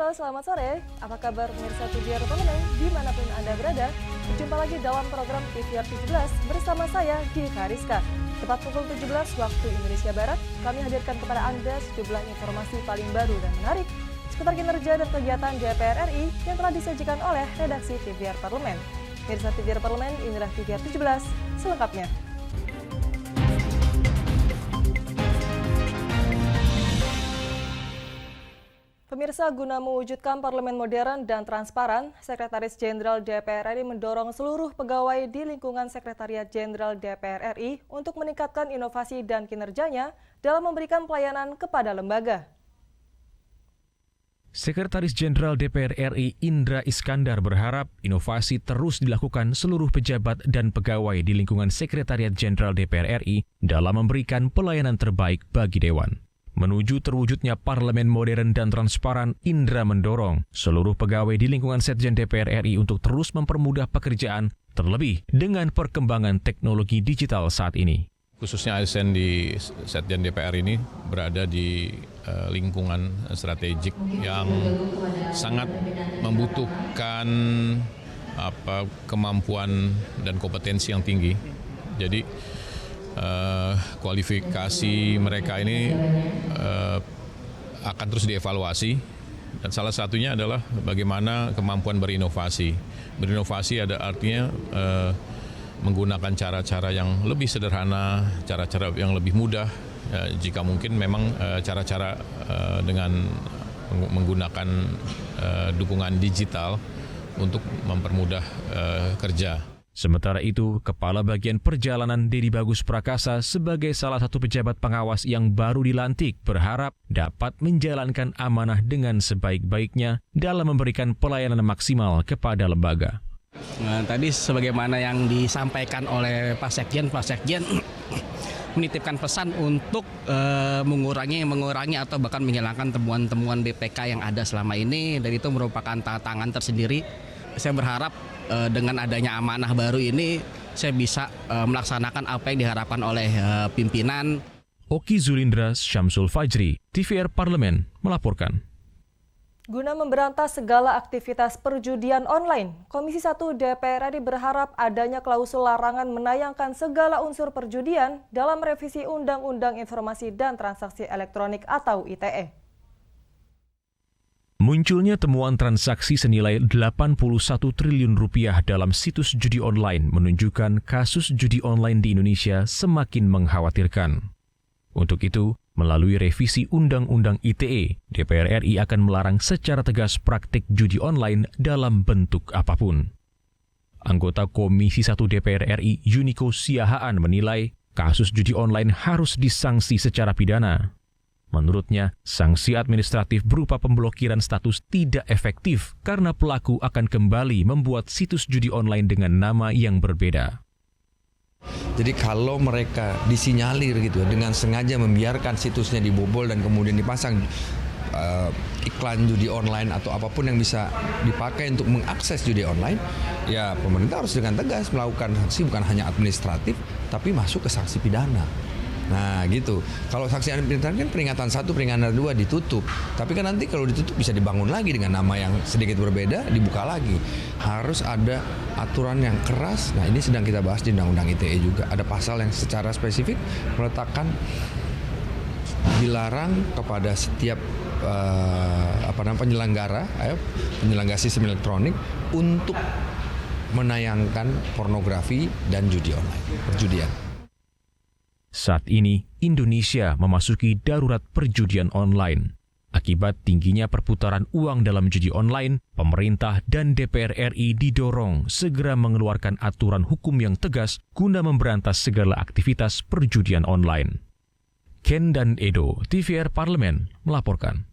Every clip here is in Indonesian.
Halo, selamat sore. Apa kabar pemirsa TVR Parlemen dimanapun Anda berada? Berjumpa lagi dalam program TVR 17 bersama saya, Dika Rizka. Tepat pukul 17 waktu Indonesia Barat, kami hadirkan kepada Anda sejumlah informasi paling baru dan menarik seputar kinerja dan kegiatan DPR RI yang telah disajikan oleh redaksi TVR Parlemen. Pemirsa TVR Parlemen, inilah TVR 17 selengkapnya. Pemirsa, guna mewujudkan parlemen modern dan transparan, Sekretaris Jenderal DPR RI mendorong seluruh pegawai di lingkungan Sekretariat Jenderal DPR RI untuk meningkatkan inovasi dan kinerjanya dalam memberikan pelayanan kepada lembaga. Sekretaris Jenderal DPR RI Indra Iskandar berharap inovasi terus dilakukan seluruh pejabat dan pegawai di lingkungan Sekretariat Jenderal DPR RI dalam memberikan pelayanan terbaik bagi Dewan. Menuju terwujudnya parlemen modern dan transparan, Indra mendorong seluruh pegawai di lingkungan Setjen DPR RI untuk terus mempermudah pekerjaan, terlebih dengan perkembangan teknologi digital saat ini. Khususnya ASN di Setjen DPR ini berada di lingkungan strategik yang sangat membutuhkan kemampuan dan kompetensi yang tinggi. Jadi kualifikasi mereka ini akan terus dievaluasi, dan salah satunya adalah bagaimana kemampuan berinovasi. Berinovasi ada artinya menggunakan cara-cara yang lebih sederhana, cara-cara yang lebih mudah, jika mungkin memang cara-cara dengan menggunakan dukungan digital untuk mempermudah kerja. Sementara itu, Kepala Bagian Perjalanan Dedi Bagus Prakasa sebagai salah satu pejabat pengawas yang baru dilantik berharap dapat menjalankan amanah dengan sebaik-baiknya dalam memberikan pelayanan maksimal kepada lembaga. Nah, tadi sebagaimana yang disampaikan oleh Pak Sekjen menitipkan pesan untuk mengurangi atau bahkan menghilangkan temuan-temuan BPK yang ada selama ini, dan itu merupakan tantangan tersendiri. Saya berharap dengan adanya amanah baru ini, saya bisa melaksanakan apa yang diharapkan oleh pimpinan. Oki Zulindra, Syamsul Fajri, TVR Parlemen melaporkan. Guna memberantas segala aktivitas perjudian online, Komisi 1 DPR RI berharap adanya klausul larangan menayangkan segala unsur perjudian dalam revisi Undang-Undang Informasi dan Transaksi Elektronik atau ITE. Munculnya temuan transaksi senilai 81 triliun rupiah dalam situs judi online menunjukkan kasus judi online di Indonesia semakin mengkhawatirkan. Untuk itu, melalui revisi Undang-Undang ITE, DPR RI akan melarang secara tegas praktik judi online dalam bentuk apapun. Anggota Komisi 1 DPR RI Yuniko Siahaan menilai kasus judi online harus disanksi secara pidana. Menurutnya, sanksi administratif berupa pemblokiran status tidak efektif karena pelaku akan kembali membuat situs judi online dengan nama yang berbeda. Jadi kalau mereka disinyalir gitu dengan sengaja membiarkan situsnya dibobol dan kemudian dipasang iklan judi online atau apapun yang bisa dipakai untuk mengakses judi online, ya pemerintah harus dengan tegas melakukan sanksi, bukan hanya administratif tapi masuk ke sanksi pidana. Nah gitu, kalau sanksi administratif kan peringatan 1, peringatan 2 ditutup. Tapi kan nanti kalau ditutup bisa dibangun lagi dengan nama yang sedikit berbeda, dibuka lagi. Harus ada aturan yang keras. Nah ini sedang kita bahas di Undang-Undang ITE juga. Ada pasal yang secara spesifik meletakkan dilarang kepada setiap penyelenggara sistem elektronik untuk menayangkan pornografi dan judi online, perjudian. Saat ini, Indonesia memasuki darurat perjudian online. Akibat tingginya perputaran uang dalam judi online, pemerintah dan DPR RI didorong segera mengeluarkan aturan hukum yang tegas guna memberantas segala aktivitas perjudian online. Ken dan Edo, TVR Parlemen, melaporkan.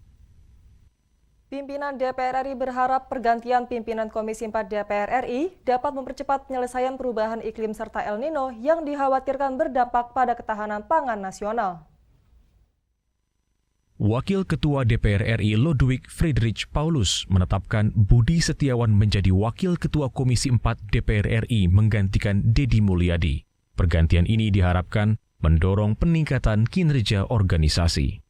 Pimpinan DPR RI berharap pergantian pimpinan Komisi 4 DPR RI dapat mempercepat penyelesaian perubahan iklim serta El Nino yang dikhawatirkan berdampak pada ketahanan pangan nasional. Wakil Ketua DPR RI Ludwig Friedrich Paulus menetapkan Budi Setiawan menjadi Wakil Ketua Komisi 4 DPR RI menggantikan Deddy Mulyadi. Pergantian ini diharapkan mendorong peningkatan kinerja organisasi.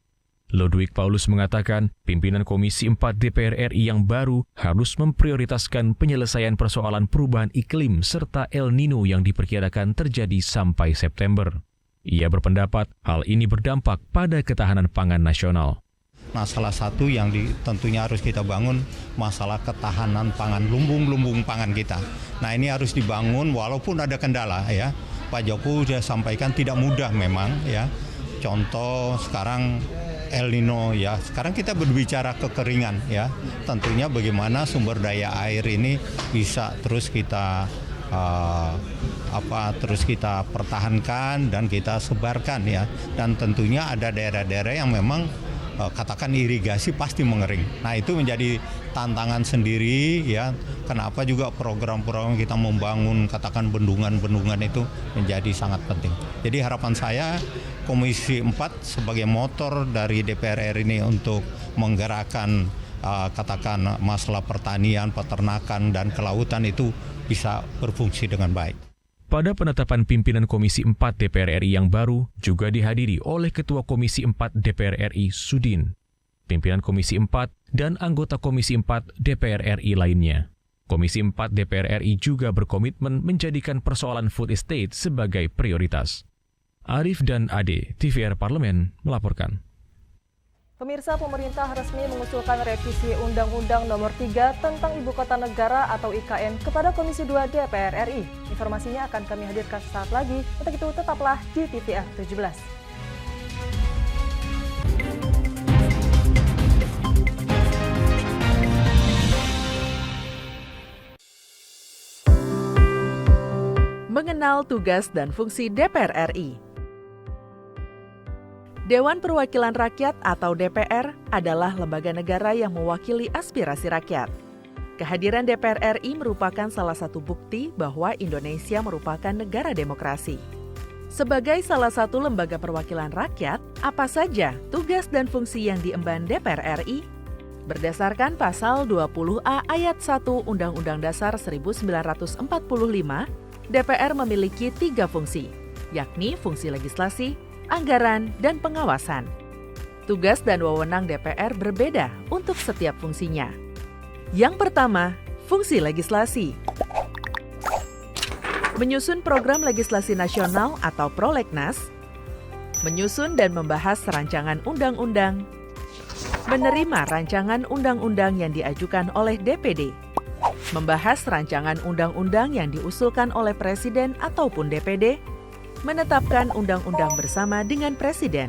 Ludwig Paulus mengatakan pimpinan Komisi 4 DPR RI yang baru harus memprioritaskan penyelesaian persoalan perubahan iklim serta El Nino yang diperkirakan terjadi sampai September. Ia berpendapat hal ini berdampak pada ketahanan pangan nasional. Nah, salah satu yang tentunya harus kita bangun masalah ketahanan pangan, lumbung-lumbung pangan kita. Nah, ini harus dibangun walaupun ada kendala ya. Pak Jokowi sudah sampaikan tidak mudah memang ya. Contoh sekarang El Nino ya. Sekarang kita berbicara kekeringan ya. Tentunya bagaimana sumber daya air ini bisa terus kita pertahankan dan kita sebarkan ya. Dan tentunya ada daerah-daerah yang memang katakan irigasi pasti mengering. Nah, itu menjadi tantangan sendiri ya. Kenapa juga program-program kita membangun katakan bendungan-bendungan itu menjadi sangat penting. Jadi harapan saya Komisi 4 sebagai motor dari DPR RI ini untuk menggerakkan katakan masalah pertanian, peternakan dan kelautan itu bisa berfungsi dengan baik. Pada penetapan pimpinan Komisi 4 DPR RI yang baru juga dihadiri oleh Ketua Komisi 4 DPR RI Sudin, pimpinan Komisi 4 dan anggota Komisi 4 DPR RI lainnya. Komisi 4 DPR RI juga berkomitmen menjadikan persoalan food estate sebagai prioritas. Arif dan Ade, TVR Parlemen, melaporkan. Pemirsa, pemerintah resmi mengusulkan revisi Undang-Undang Nomor 3 tentang Ibu Kota Negara atau IKN kepada Komisi 2 DPR RI. Informasinya akan kami hadirkan sesaat lagi. Untuk itu tetaplah di TVR 17. Mengenal tugas dan fungsi DPR RI. Dewan Perwakilan Rakyat atau DPR adalah lembaga negara yang mewakili aspirasi rakyat. Kehadiran DPR RI merupakan salah satu bukti bahwa Indonesia merupakan negara demokrasi. Sebagai salah satu lembaga perwakilan rakyat, apa saja tugas dan fungsi yang diemban DPR RI? Berdasarkan pasal 20A ayat 1 Undang-Undang Dasar 1945, DPR memiliki 3 fungsi, yakni fungsi legislasi, anggaran, dan pengawasan. Tugas dan wewenang DPR berbeda untuk setiap fungsinya. Yang pertama, fungsi legislasi. Menyusun program legislasi nasional atau prolegnas, menyusun dan membahas rancangan undang-undang, menerima rancangan undang-undang yang diajukan oleh DPD, membahas rancangan undang-undang yang diusulkan oleh Presiden ataupun DPD, menetapkan undang-undang bersama dengan Presiden,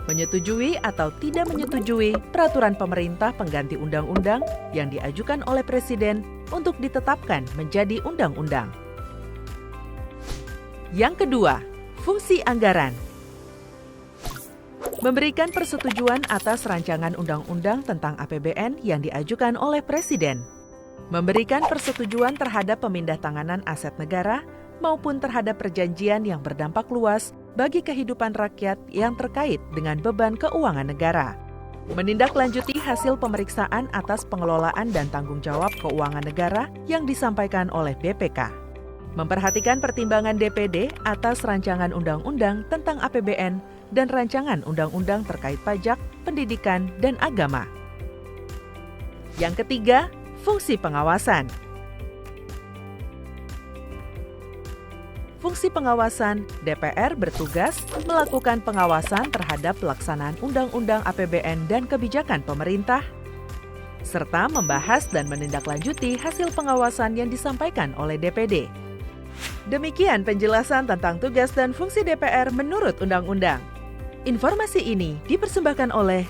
menyetujui atau tidak menyetujui peraturan pemerintah pengganti undang-undang yang diajukan oleh Presiden untuk ditetapkan menjadi undang-undang. Yang kedua, fungsi anggaran. Memberikan persetujuan atas rancangan undang-undang tentang APBN yang diajukan oleh Presiden. Memberikan persetujuan terhadap pemindahntanganan aset negara maupun terhadap perjanjian yang berdampak luas bagi kehidupan rakyat yang terkait dengan beban keuangan negara. Menindaklanjuti hasil pemeriksaan atas pengelolaan dan tanggung jawab keuangan negara yang disampaikan oleh BPK. Memperhatikan pertimbangan DPD atas rancangan undang-undang tentang APBN dan rancangan undang-undang terkait pajak, pendidikan, dan agama. Yang ketiga, fungsi pengawasan. Fungsi pengawasan, DPR bertugas melakukan pengawasan terhadap pelaksanaan Undang-Undang APBN dan kebijakan pemerintah, serta membahas dan menindaklanjuti hasil pengawasan yang disampaikan oleh DPD. Demikian penjelasan tentang tugas dan fungsi DPR menurut Undang-Undang. Informasi ini dipersembahkan oleh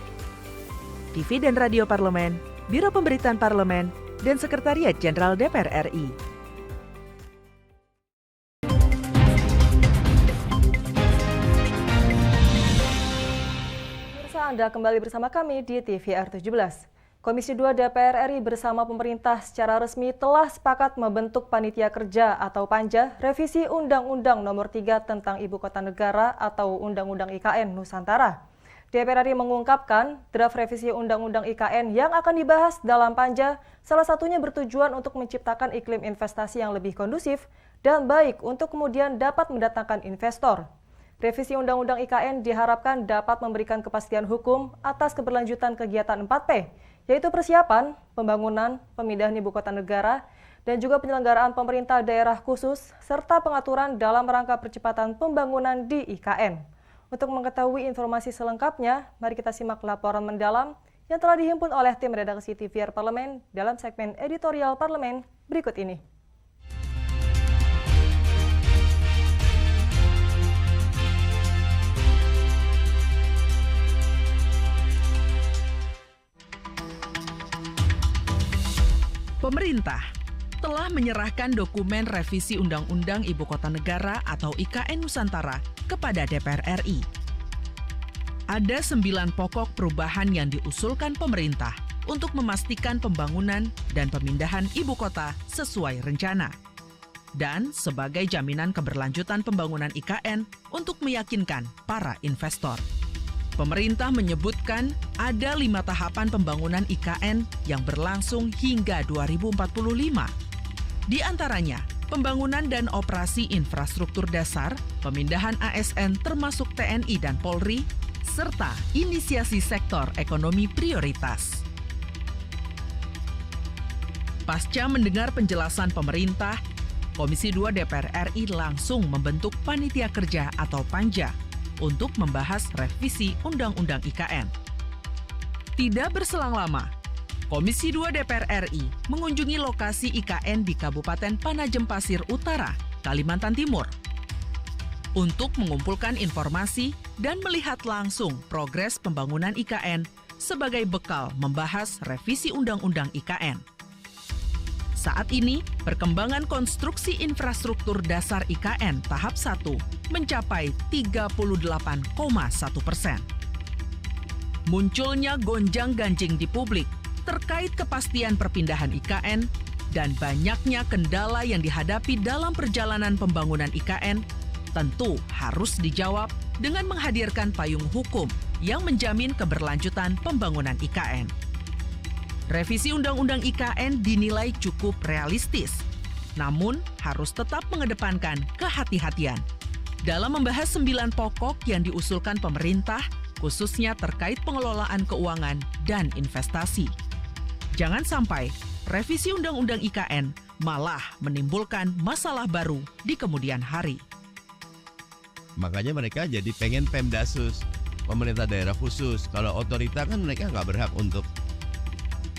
TV dan Radio Parlemen, Biro Pemberitaan Parlemen, dan Sekretariat Jenderal DPR RI. Anda kembali bersama kami di TVR 17. Komisi 2 DPR RI bersama pemerintah secara resmi telah sepakat membentuk Panitia Kerja atau Panja revisi Undang-Undang Nomor 3 tentang Ibu Kota Negara atau Undang-Undang IKN Nusantara. DPR RI mengungkapkan draft revisi Undang-Undang IKN yang akan dibahas dalam Panja salah satunya bertujuan untuk menciptakan iklim investasi yang lebih kondusif dan baik untuk kemudian dapat mendatangkan investor. Revisi Undang-Undang IKN diharapkan dapat memberikan kepastian hukum atas keberlanjutan kegiatan 4P, yaitu persiapan, pembangunan, pemindahan ibu kota negara, dan juga penyelenggaraan pemerintah daerah khusus, serta pengaturan dalam rangka percepatan pembangunan di IKN. Untuk mengetahui informasi selengkapnya, mari kita simak laporan mendalam yang telah dihimpun oleh tim redaksi TVR Parlemen dalam segmen editorial Parlemen berikut ini. Pemerintah telah menyerahkan dokumen revisi Undang-Undang Ibu Kota Negara atau IKN Nusantara kepada DPR RI. Ada 9 pokok perubahan yang diusulkan pemerintah untuk memastikan pembangunan dan pemindahan ibu kota sesuai rencana. Dan sebagai jaminan keberlanjutan pembangunan IKN untuk meyakinkan para investor. Pemerintah menyebutkan ada 5 tahapan pembangunan IKN yang berlangsung hingga 2045. Di antaranya, pembangunan dan operasi infrastruktur dasar, pemindahan ASN termasuk TNI dan Polri, serta inisiasi sektor ekonomi prioritas. Pasca mendengar penjelasan pemerintah, Komisi 2 DPR RI langsung membentuk Panitia Kerja atau Panja untuk membahas revisi Undang-Undang IKN. Tidak berselang lama, Komisi 2 DPR RI mengunjungi lokasi IKN di Kabupaten Panajem Pasir Utara, Kalimantan Timur, untuk mengumpulkan informasi dan melihat langsung progres pembangunan IKN sebagai bekal membahas revisi Undang-Undang IKN. Saat ini, perkembangan konstruksi infrastruktur dasar IKN tahap 1 mencapai 38,1%. Munculnya gonjang-ganjing di publik terkait kepastian perpindahan IKN dan banyaknya kendala yang dihadapi dalam perjalanan pembangunan IKN tentu harus dijawab dengan menghadirkan payung hukum yang menjamin keberlanjutan pembangunan IKN. Revisi Undang-Undang IKN dinilai cukup realistis, namun harus tetap mengedepankan kehati-hatian. Dalam membahas 9 pokok yang diusulkan pemerintah, khususnya terkait pengelolaan keuangan dan investasi. Jangan sampai revisi Undang-Undang IKN malah menimbulkan masalah baru di kemudian hari. Makanya mereka jadi pengen Pemdasus, pemerintah daerah khusus. Kalau otorita kan mereka nggak berhak untuk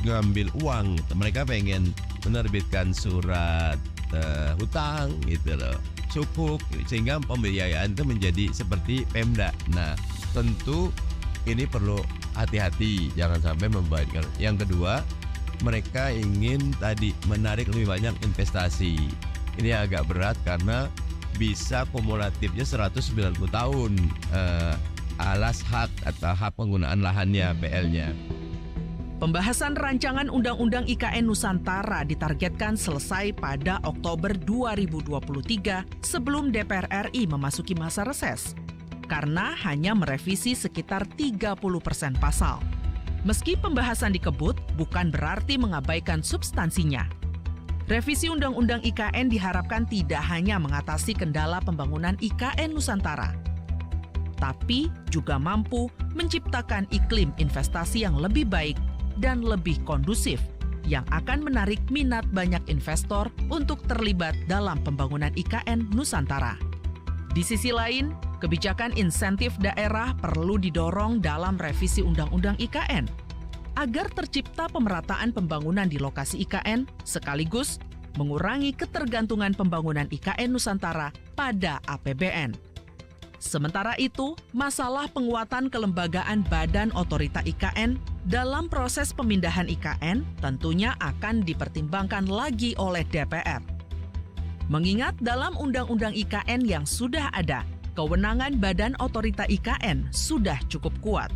ngambil uang, mereka pengen menerbitkan surat hutang gitu loh, sukuk, sehingga pembiayaan itu menjadi seperti Pemda. Nah, tentu ini perlu hati-hati, jangan sampai membahayakan. Yang kedua, mereka ingin tadi menarik lebih banyak investasi. Ini agak berat karena bisa kumulatifnya 190 tahun alas hak atau hak penggunaan lahannya, PL-nya. Pembahasan rancangan Undang-Undang IKN Nusantara ditargetkan selesai pada Oktober 2023 sebelum DPR RI memasuki masa reses, karena hanya merevisi sekitar 30% pasal. Meski pembahasan dikebut, bukan berarti mengabaikan substansinya. Revisi Undang-Undang IKN diharapkan tidak hanya mengatasi kendala pembangunan IKN Nusantara, tapi juga mampu menciptakan iklim investasi yang lebih baik dan lebih kondusif yang akan menarik minat banyak investor untuk terlibat dalam pembangunan IKN Nusantara. Di sisi lain, kebijakan insentif daerah perlu didorong dalam revisi Undang-Undang IKN agar tercipta pemerataan pembangunan di lokasi IKN sekaligus mengurangi ketergantungan pembangunan IKN Nusantara pada APBN. Sementara itu, masalah penguatan kelembagaan Badan Otorita IKN dalam proses pemindahan IKN tentunya akan dipertimbangkan lagi oleh DPR. Mengingat dalam Undang-Undang IKN yang sudah ada, kewenangan Badan Otorita IKN sudah cukup kuat.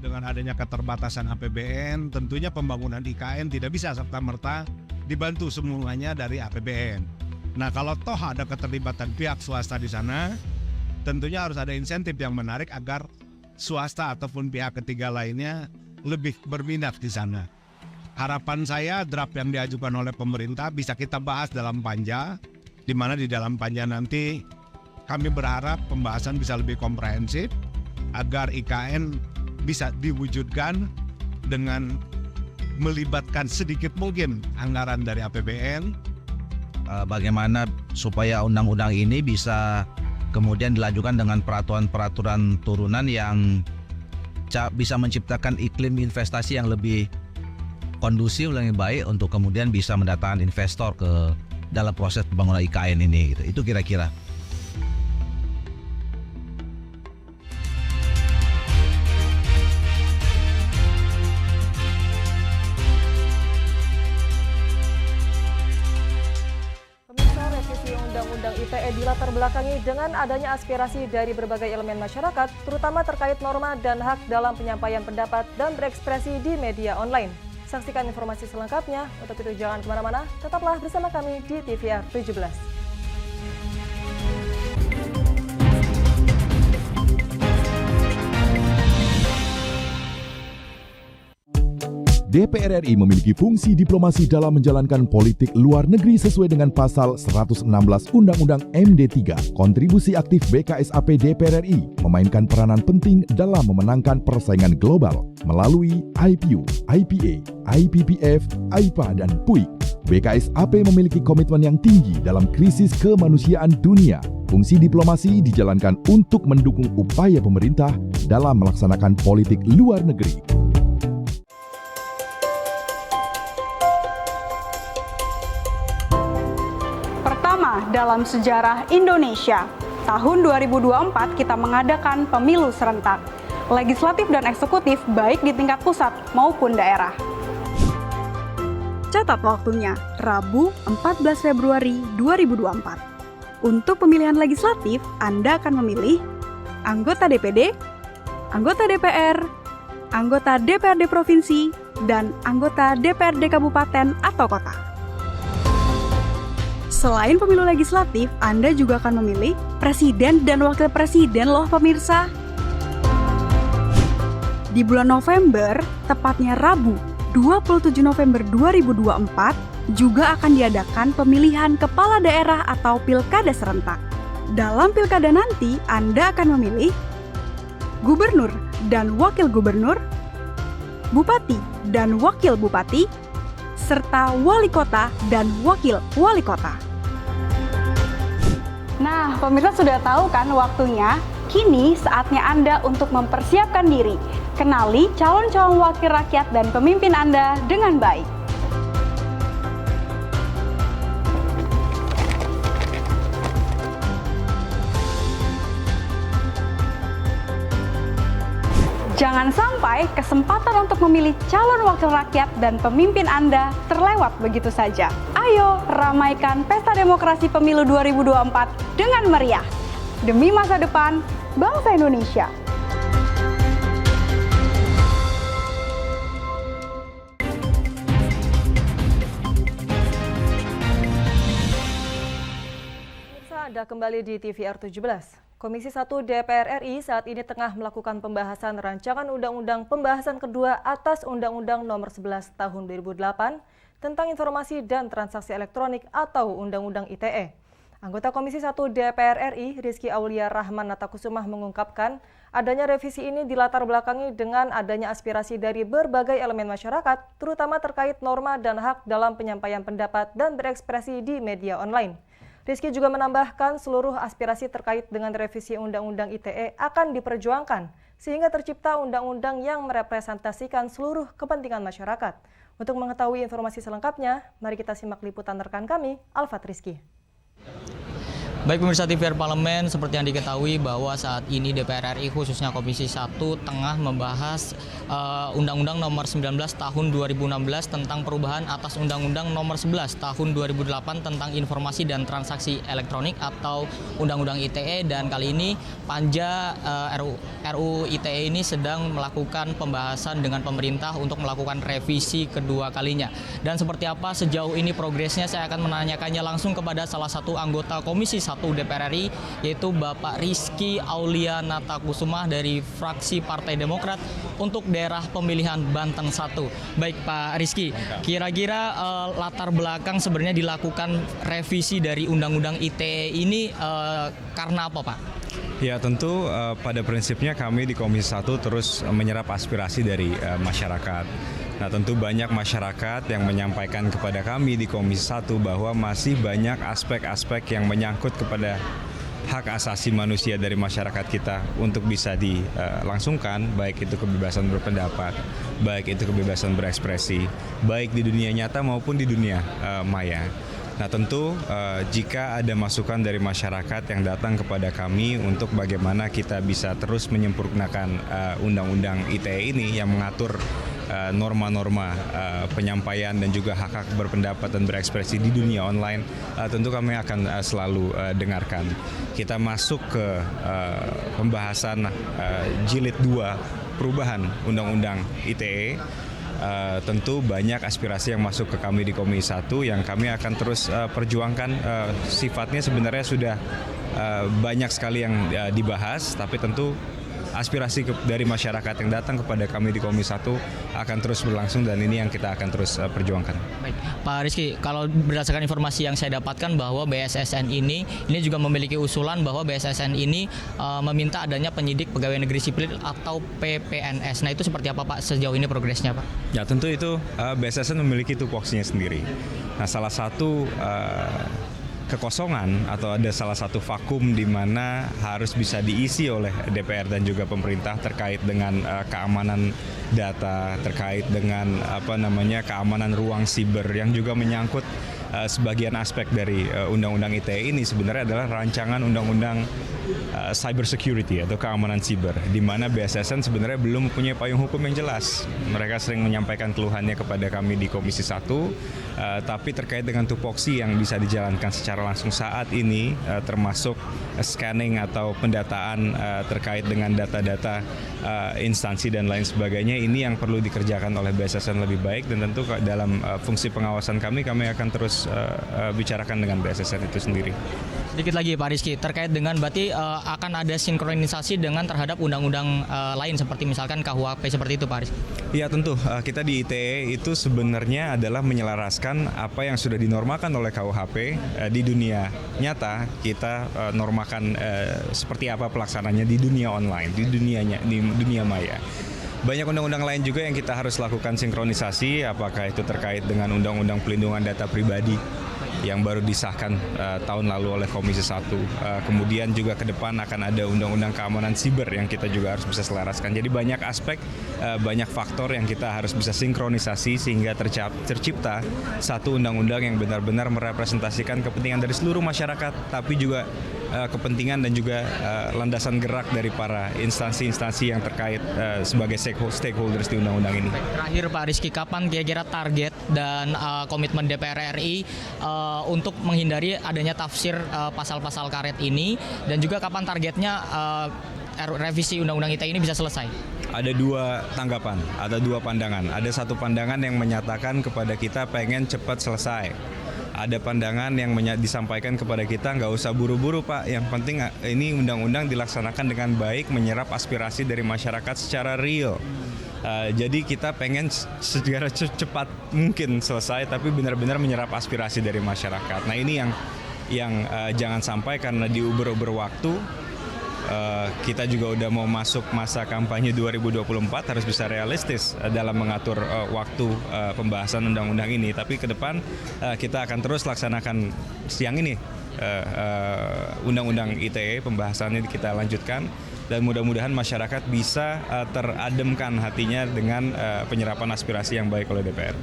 Dengan adanya keterbatasan APBN, tentunya pembangunan IKN tidak bisa serta-merta dibantu semuanya dari APBN. Nah, kalau toh ada keterlibatan pihak swasta di sana, tentunya harus ada insentif yang menarik agar swasta ataupun pihak ketiga lainnya lebih berminat di sana. Harapan saya draft yang diajukan oleh pemerintah bisa kita bahas dalam panja, di mana di dalam panja nanti kami berharap pembahasan bisa lebih komprehensif agar IKN bisa diwujudkan dengan melibatkan sedikit mungkin anggaran dari APBN. Bagaimana supaya undang-undang ini bisa kemudian dilanjutkan dengan peraturan-peraturan turunan yang bisa menciptakan iklim investasi yang lebih kondusif, lebih baik untuk kemudian bisa mendatangkan investor ke dalam proses pembangunan IKN ini. Itu kira-kira. ITE dilatar belakangi dengan adanya aspirasi dari berbagai elemen masyarakat, terutama terkait norma dan hak dalam penyampaian pendapat dan berekspresi di media online. Saksikan informasi selengkapnya, untuk itu jangan kemana-mana, tetaplah bersama kami di TVR 17. DPR RI memiliki fungsi diplomasi dalam menjalankan politik luar negeri sesuai dengan pasal 116 Undang-Undang MD 3. Kontribusi aktif BKSAP DPR RI memainkan peranan penting dalam memenangkan persaingan global melalui IPU, IPA, IPPF, IPA, dan PUIK. BKSAP memiliki komitmen yang tinggi dalam krisis kemanusiaan dunia. Fungsi diplomasi dijalankan untuk mendukung upaya pemerintah dalam melaksanakan politik luar negeri. Dalam sejarah Indonesia, tahun 2024 kita mengadakan pemilu serentak, legislatif dan eksekutif baik di tingkat pusat maupun daerah. Catat waktunya, Rabu 14 Februari 2024. Untuk pemilihan legislatif, Anda akan memilih anggota DPD, anggota DPR, anggota DPRD Provinsi, dan anggota DPRD Kabupaten atau Kota. Selain pemilu legislatif, Anda juga akan memilih presiden dan wakil presiden loh pemirsa. Di bulan November, tepatnya Rabu 27 November 2024, juga akan diadakan pemilihan kepala daerah atau pilkada serentak. Dalam pilkada nanti, Anda akan memilih gubernur dan wakil gubernur, bupati dan wakil bupati, serta wali kota dan wakil wali kota. Nah, pemirsa sudah tahu kan waktunya? Kini saatnya Anda untuk mempersiapkan diri. Kenali calon-calon wakil rakyat dan pemimpin Anda dengan baik. Jangan sampai kesempatan untuk memilih calon wakil rakyat dan pemimpin Anda terlewat begitu saja. Ayo ramaikan pesta demokrasi pemilu 2024 dengan meriah. Demi masa depan bangsa Indonesia. Pemirsa, Anda kembali di TVR 17. Komisi 1 DPR RI saat ini tengah melakukan pembahasan rancangan undang-undang pembahasan kedua atas Undang-Undang Nomor 11 Tahun 2008 tentang informasi dan transaksi elektronik atau Undang-Undang ITE. Anggota Komisi 1 DPR RI, Rizky Aulia Rahman Natakusumah mengungkapkan adanya revisi ini dilatar belakangi dengan adanya aspirasi dari berbagai elemen masyarakat, terutama terkait norma dan hak dalam penyampaian pendapat dan berekspresi di media online. Rizky juga menambahkan seluruh aspirasi terkait dengan revisi Undang-Undang ITE akan diperjuangkan sehingga tercipta undang-undang yang merepresentasikan seluruh kepentingan masyarakat. Untuk mengetahui informasi selengkapnya, mari kita simak liputan rekan kami, Alfat Rizky. Baik pemirsa TVR Parlemen, seperti yang diketahui bahwa saat ini DPR RI khususnya Komisi 1 tengah membahas Undang-Undang Nomor 19 Tahun 2016 tentang perubahan atas Undang-Undang Nomor 11 Tahun 2008 tentang informasi dan transaksi elektronik atau Undang-Undang ITE, dan kali ini Panja RUU ITE ini sedang melakukan pembahasan dengan pemerintah untuk melakukan revisi kedua kalinya. Dan seperti apa sejauh ini progresnya, saya akan menanyakannya langsung kepada salah satu anggota Komisi 1 1 DPR RI, yaitu Bapak Rizky Aulia Natakusumah dari fraksi Partai Demokrat untuk daerah pemilihan Banten 1. Baik Pak Rizky, kira-kira latar belakang sebenarnya dilakukan revisi dari Undang-Undang ITE ini karena apa Pak? Ya tentu pada prinsipnya kami di Komisi 1 terus menyerap aspirasi dari masyarakat. Nah tentu banyak masyarakat yang menyampaikan kepada kami di Komisi 1 bahwa masih banyak aspek-aspek yang menyangkut kepada hak asasi manusia dari masyarakat kita untuk bisa dilangsungkan, baik itu kebebasan berpendapat, baik itu kebebasan berekspresi, baik di dunia nyata maupun di dunia maya. Nah tentu jika ada masukan dari masyarakat yang datang kepada kami untuk bagaimana kita bisa terus menyempurnakan Undang-Undang ITE ini yang mengatur norma-norma penyampaian dan juga hak-hak berpendapat dan berekspresi di dunia online, tentu kami akan selalu dengarkan. Kita masuk ke pembahasan jilid 2 perubahan Undang-Undang ITE. Tentu banyak aspirasi yang masuk ke kami di Komisi 1 yang kami akan terus perjuangkan. Sifatnya sebenarnya sudah banyak sekali yang dibahas, tapi tentu aspirasi dari masyarakat yang datang kepada kami di Komisi 1 akan terus berlangsung dan ini yang kita akan terus perjuangkan. Baik, Pak Rizky, kalau berdasarkan informasi yang saya dapatkan bahwa BSSN ini juga memiliki usulan bahwa BSSN ini meminta adanya penyidik pegawai negeri sipil atau PPNS. Nah itu seperti apa Pak sejauh ini progresnya Pak? Ya tentu itu BSSN memiliki tupoksinya sendiri. Nah salah satu kekosongan atau ada salah satu vakum di mana harus bisa diisi oleh DPR dan juga pemerintah terkait dengan keamanan data, terkait dengan keamanan ruang siber yang juga menyangkut sebagian aspek dari Undang-Undang ITE ini sebenarnya adalah rancangan Undang-Undang Cyber Security atau keamanan siber, di mana BSSN sebenarnya belum mempunyai payung hukum yang jelas. Mereka sering menyampaikan keluhannya kepada kami di Komisi 1, tapi terkait dengan tupoksi yang bisa dijalankan secara langsung saat ini, termasuk scanning atau pendataan terkait dengan data-data instansi dan lain sebagainya, ini yang perlu dikerjakan oleh BSSN lebih baik dan tentu dalam fungsi pengawasan kami akan terus bicarakan dengan BSSN itu sendiri. Sedikit lagi Pak Rizky, terkait dengan berarti akan ada sinkronisasi dengan terhadap undang-undang lain seperti misalkan KUHP seperti itu Pak Rizky? Ya tentu, kita di ITE itu sebenarnya adalah menyelaraskan apa yang sudah dinormakan oleh KUHP di dunia nyata. Kita normakan seperti apa pelaksananya di dunia online, di dunia maya. Banyak undang-undang lain juga yang kita harus lakukan sinkronisasi, apakah itu terkait dengan Undang-Undang Pelindungan Data Pribadi yang baru disahkan tahun lalu oleh Komisi 1. Kemudian juga ke depan akan ada Undang-Undang Keamanan Siber yang kita juga harus bisa selaraskan. Jadi banyak aspek, banyak faktor yang kita harus bisa sinkronisasi sehingga tercipta satu undang-undang yang benar-benar merepresentasikan kepentingan dari seluruh masyarakat, tapi juga kepentingan dan juga landasan gerak dari para instansi-instansi yang terkait sebagai stakeholders di undang-undang ini. Terakhir Pak Rizky, kapan kira-kira target dan komitmen DPR RI untuk menghindari adanya tafsir pasal-pasal karet ini, dan juga kapan targetnya revisi Undang-Undang ITE ini bisa selesai? Ada dua tanggapan, ada dua pandangan. Ada satu pandangan yang menyatakan kepada kita pengen cepat selesai. Ada pandangan yang disampaikan kepada kita nggak usah buru-buru Pak, yang penting ini undang-undang dilaksanakan dengan baik, menyerap aspirasi dari masyarakat secara real. Jadi kita pengen segera cepat mungkin selesai, tapi benar-benar menyerap aspirasi dari masyarakat. Nah ini yang jangan sampai karena diuber-uber waktu. Kita juga udah mau masuk masa kampanye 2024, harus bisa realistis dalam mengatur waktu pembahasan undang-undang ini. Tapi ke depan kita akan terus laksanakan siang ini undang-undang ITE, pembahasannya kita lanjutkan. Dan mudah-mudahan masyarakat bisa terademkan hatinya dengan penyerapan aspirasi yang baik oleh DPR.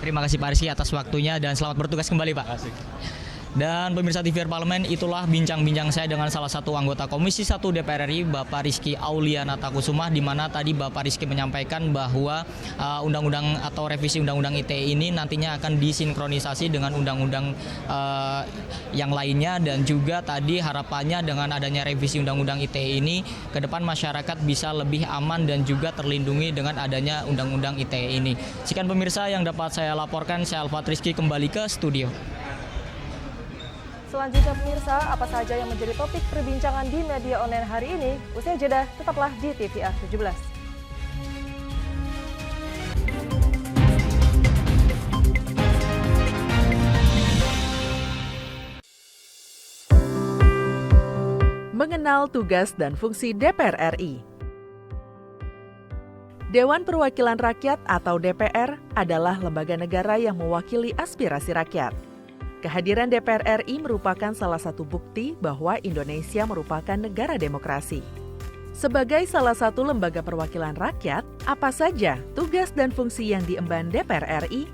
Terima kasih Pak Rizky atas waktunya dan selamat bertugas kembali Pak. Asik. Dan pemirsa TVR Parlemen, itulah bincang-bincang saya dengan salah satu anggota Komisi 1 DPR RI, Bapak Rizky Aulia Natakusumah, di mana tadi Bapak Rizky menyampaikan bahwa undang-undang atau revisi undang-undang ITE ini nantinya akan disinkronisasi dengan undang-undang yang lainnya, dan juga tadi harapannya dengan adanya revisi undang-undang ITE ini ke depan masyarakat bisa lebih aman dan juga terlindungi dengan adanya undang-undang ITE ini. Sekian pemirsa yang dapat saya laporkan, saya Alfat Rizky kembali ke studio. Selanjutnya pemirsa, apa saja yang menjadi topik perbincangan di media online hari ini? Usai jeda, tetaplah di TVR 17. Mengenal tugas dan fungsi DPR RI. Dewan Perwakilan Rakyat atau DPR adalah lembaga negara yang mewakili aspirasi rakyat. Kehadiran DPR RI merupakan salah satu bukti bahwa Indonesia merupakan negara demokrasi. Sebagai salah satu lembaga perwakilan rakyat, apa saja tugas dan fungsi yang diemban DPR RI?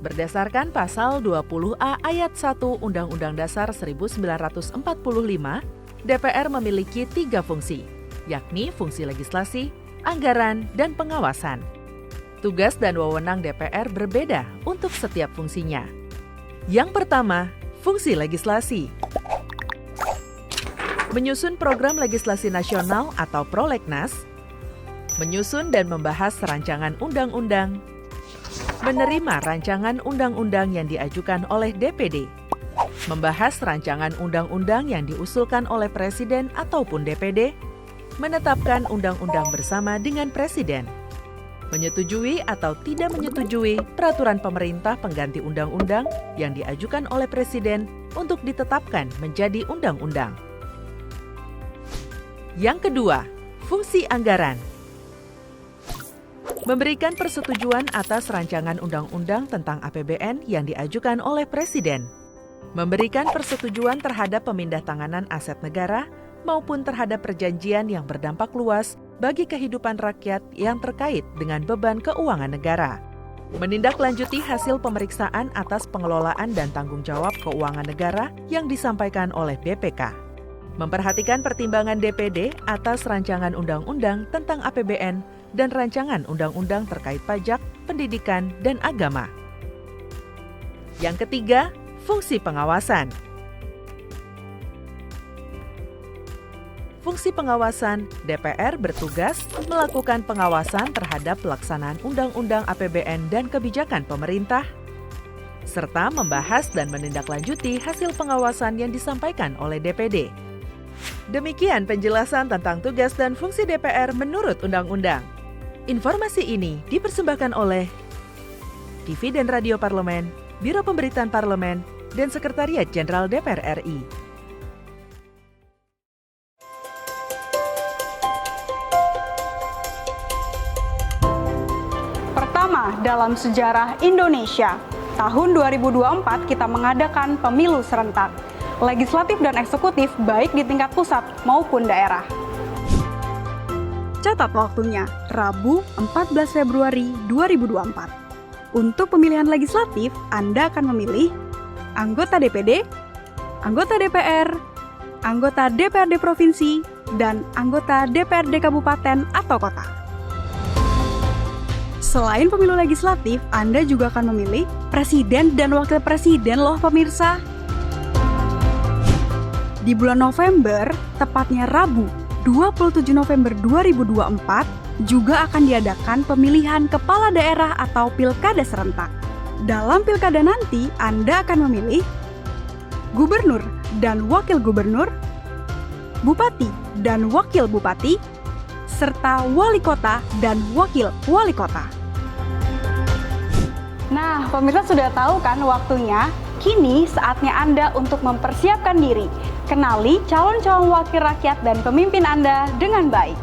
Berdasarkan pasal 20A ayat 1 Undang-Undang Dasar 1945, DPR memiliki 3 fungsi, yakni fungsi legislasi, anggaran, dan pengawasan. Tugas dan wewenang DPR berbeda untuk setiap fungsinya. Yang pertama, fungsi legislasi. Menyusun program legislasi nasional atau prolegnas, menyusun dan membahas rancangan undang-undang, menerima rancangan undang-undang yang diajukan oleh DPD, membahas rancangan undang-undang yang diusulkan oleh Presiden ataupun DPD, menetapkan undang-undang bersama dengan Presiden, menyetujui atau tidak menyetujui peraturan pemerintah pengganti undang-undang yang diajukan oleh Presiden untuk ditetapkan menjadi undang-undang. Yang kedua, fungsi anggaran. Memberikan persetujuan atas rancangan undang-undang tentang APBN yang diajukan oleh Presiden. Memberikan persetujuan terhadap pemindahntanganan aset negara maupun terhadap perjanjian yang berdampak luas bagi kehidupan rakyat yang terkait dengan beban keuangan negara. Menindaklanjuti hasil pemeriksaan atas pengelolaan dan tanggung jawab keuangan negara yang disampaikan oleh BPK. Memperhatikan pertimbangan DPD atas rancangan undang-undang tentang APBN dan rancangan undang-undang terkait pajak, pendidikan, dan agama. Yang ketiga, fungsi pengawasan. Fungsi pengawasan, DPR bertugas melakukan pengawasan terhadap pelaksanaan Undang-Undang APBN dan kebijakan pemerintah, serta membahas dan menindaklanjuti hasil pengawasan yang disampaikan oleh DPD. Demikian penjelasan tentang tugas dan fungsi DPR menurut Undang-Undang. Informasi ini dipersembahkan oleh TV dan Radio Parlemen, Biro Pemberitaan Parlemen, dan Sekretariat Jenderal DPR RI. Dalam sejarah Indonesia, tahun 2024 kita mengadakan pemilu serentak, legislatif dan eksekutif baik di tingkat pusat maupun daerah. Catat waktunya, Rabu 14 Februari 2024. Untuk pemilihan legislatif, Anda akan memilih anggota DPD, anggota DPR, anggota DPRD Provinsi, dan anggota DPRD Kabupaten atau Kota. Selain pemilu legislatif, Anda juga akan memilih presiden dan wakil presiden loh pemirsa. Di bulan November, tepatnya Rabu 27 November 2024, juga akan diadakan pemilihan kepala daerah atau pilkada serentak. Dalam pilkada nanti, Anda akan memilih gubernur dan wakil gubernur, bupati dan wakil bupati, serta wali kota dan wakil wali kota. Nah, pemirsa sudah tahu kan waktunya? Kini saatnya Anda untuk mempersiapkan diri. Kenali calon-calon wakil rakyat dan pemimpin Anda dengan baik.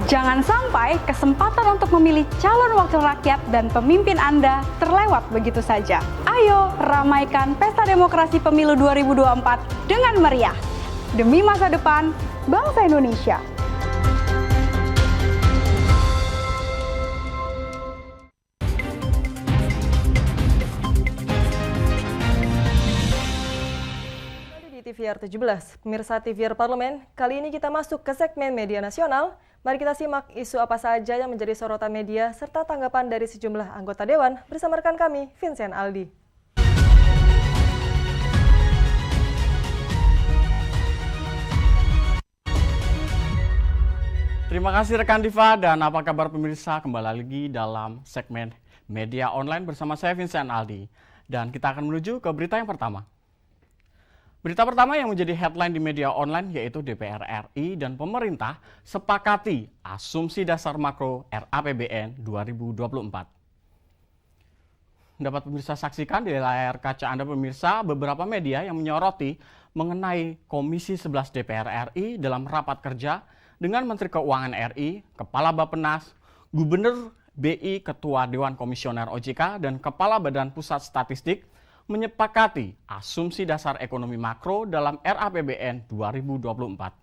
Jangan sampai kesempatan untuk memilih calon wakil rakyat dan pemimpin Anda terlewat begitu saja. Ayo ramaikan pesta demokrasi pemilu 2024 dengan meriah. Demi masa depan bangsa Indonesia. Di TVR 17, pemirsa TVR Parlemen, kali ini kita masuk ke segmen media nasional. Mari kita simak isu apa saja yang menjadi sorotan media serta tanggapan dari sejumlah anggota Dewan bersama rekan kami, Vincent Aldi. Terima kasih rekan Diva, dan apa kabar pemirsa? Kembali lagi dalam segmen Media Online bersama saya Vincent Aldi. Dan kita akan menuju ke berita yang pertama. Berita pertama yang menjadi headline di media online yaitu DPR RI dan pemerintah sepakati asumsi dasar makro RAPBN 2024. Dapat pemirsa saksikan di layar kaca Anda pemirsa beberapa media yang menyoroti mengenai Komisi 11 DPR RI dalam rapat kerja dengan Menteri Keuangan RI, Kepala Bappenas, Gubernur BI, Ketua Dewan Komisioner OJK, dan Kepala Badan Pusat Statistik menyepakati asumsi dasar ekonomi makro dalam RAPBN 2024.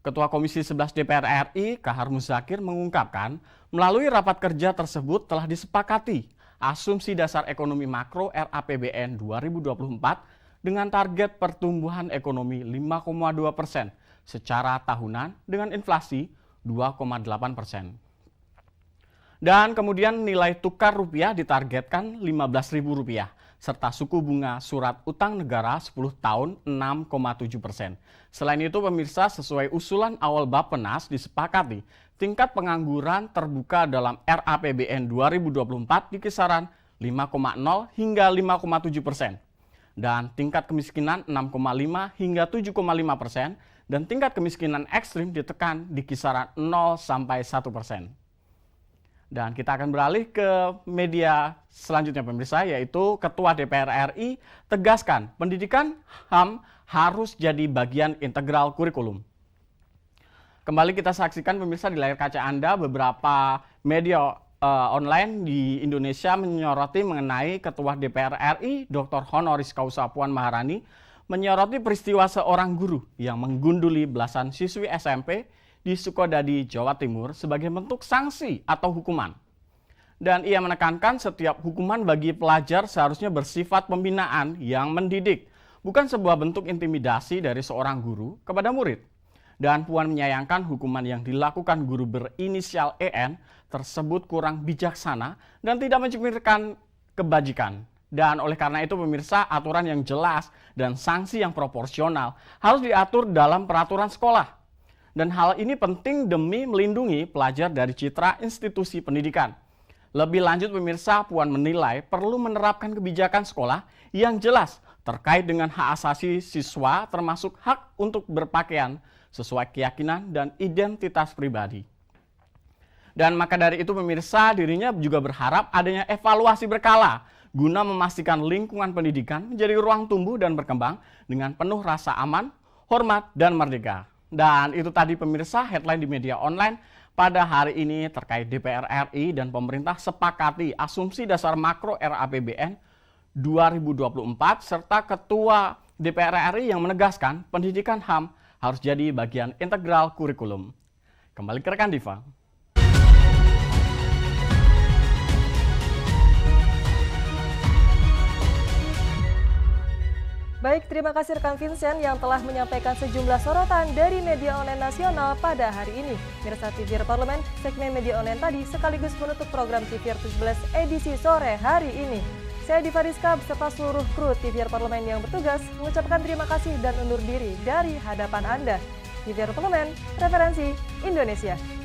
Ketua Komisi 11 DPR RI, Kahar Muzakir, mengungkapkan melalui rapat kerja tersebut telah disepakati asumsi dasar ekonomi makro RAPBN 2024 dengan target pertumbuhan ekonomi 5,2% secara tahunan dengan inflasi 2,8%. Dan kemudian nilai tukar rupiah ditargetkan Rp15.000 serta suku bunga surat utang negara 10 tahun 6,7%. Selain itu pemirsa, sesuai usulan awal Bappenas disepakati tingkat pengangguran terbuka dalam RAPBN 2024 di kisaran 5,0 hingga 5,7%. Dan tingkat kemiskinan 6,5 hingga 7,5%, dan tingkat kemiskinan ekstrim ditekan di kisaran 0 sampai 1%. Dan kita akan beralih ke media selanjutnya pemirsa, yaitu Ketua DPR RI tegaskan pendidikan HAM harus jadi bagian integral kurikulum. Kembali kita saksikan pemirsa di layar kaca Anda beberapa media online di Indonesia menyoroti mengenai Ketua DPR RI Dr. Honoris Causa Puan Maharani menyoroti peristiwa seorang guru yang menggunduli belasan siswi SMP di Sukodadi, Jawa Timur sebagai bentuk sanksi atau hukuman. Dan ia menekankan setiap hukuman bagi pelajar seharusnya bersifat pembinaan yang mendidik, bukan sebuah bentuk intimidasi dari seorang guru kepada murid. Dan Puan menyayangkan hukuman yang dilakukan guru berinisial EN tersebut kurang bijaksana dan tidak mencerminkan kebajikan. Dan oleh karena itu pemirsa, aturan yang jelas dan sanksi yang proporsional harus diatur dalam peraturan sekolah. Dan hal ini penting demi melindungi pelajar dari citra institusi pendidikan. Lebih lanjut pemirsa, Puan menilai perlu menerapkan kebijakan sekolah yang jelas terkait dengan hak asasi siswa termasuk hak untuk berpakaian sesuai keyakinan dan identitas pribadi. Dan maka dari itu pemirsa, dirinya juga berharap adanya evaluasi berkala guna memastikan lingkungan pendidikan menjadi ruang tumbuh dan berkembang dengan penuh rasa aman, hormat, dan merdeka. Dan itu tadi pemirsa headline di media online pada hari ini terkait DPR RI dan pemerintah sepakati asumsi dasar makro RAPBN 2024 serta Ketua DPR RI yang menegaskan pendidikan HAM harus jadi bagian integral kurikulum. Kembali ke rekan Diva. Baik, terima kasih rekan Vincent yang telah menyampaikan sejumlah sorotan dari media online nasional pada hari ini. Mirsa TVR Parlemen, segmen media online tadi sekaligus menutup program TVR 17 edisi sore hari ini. Saya Diva Rizka beserta seluruh kru TVR Parlemen yang bertugas mengucapkan terima kasih dan undur diri dari hadapan Anda. TVR Parlemen, referensi Indonesia.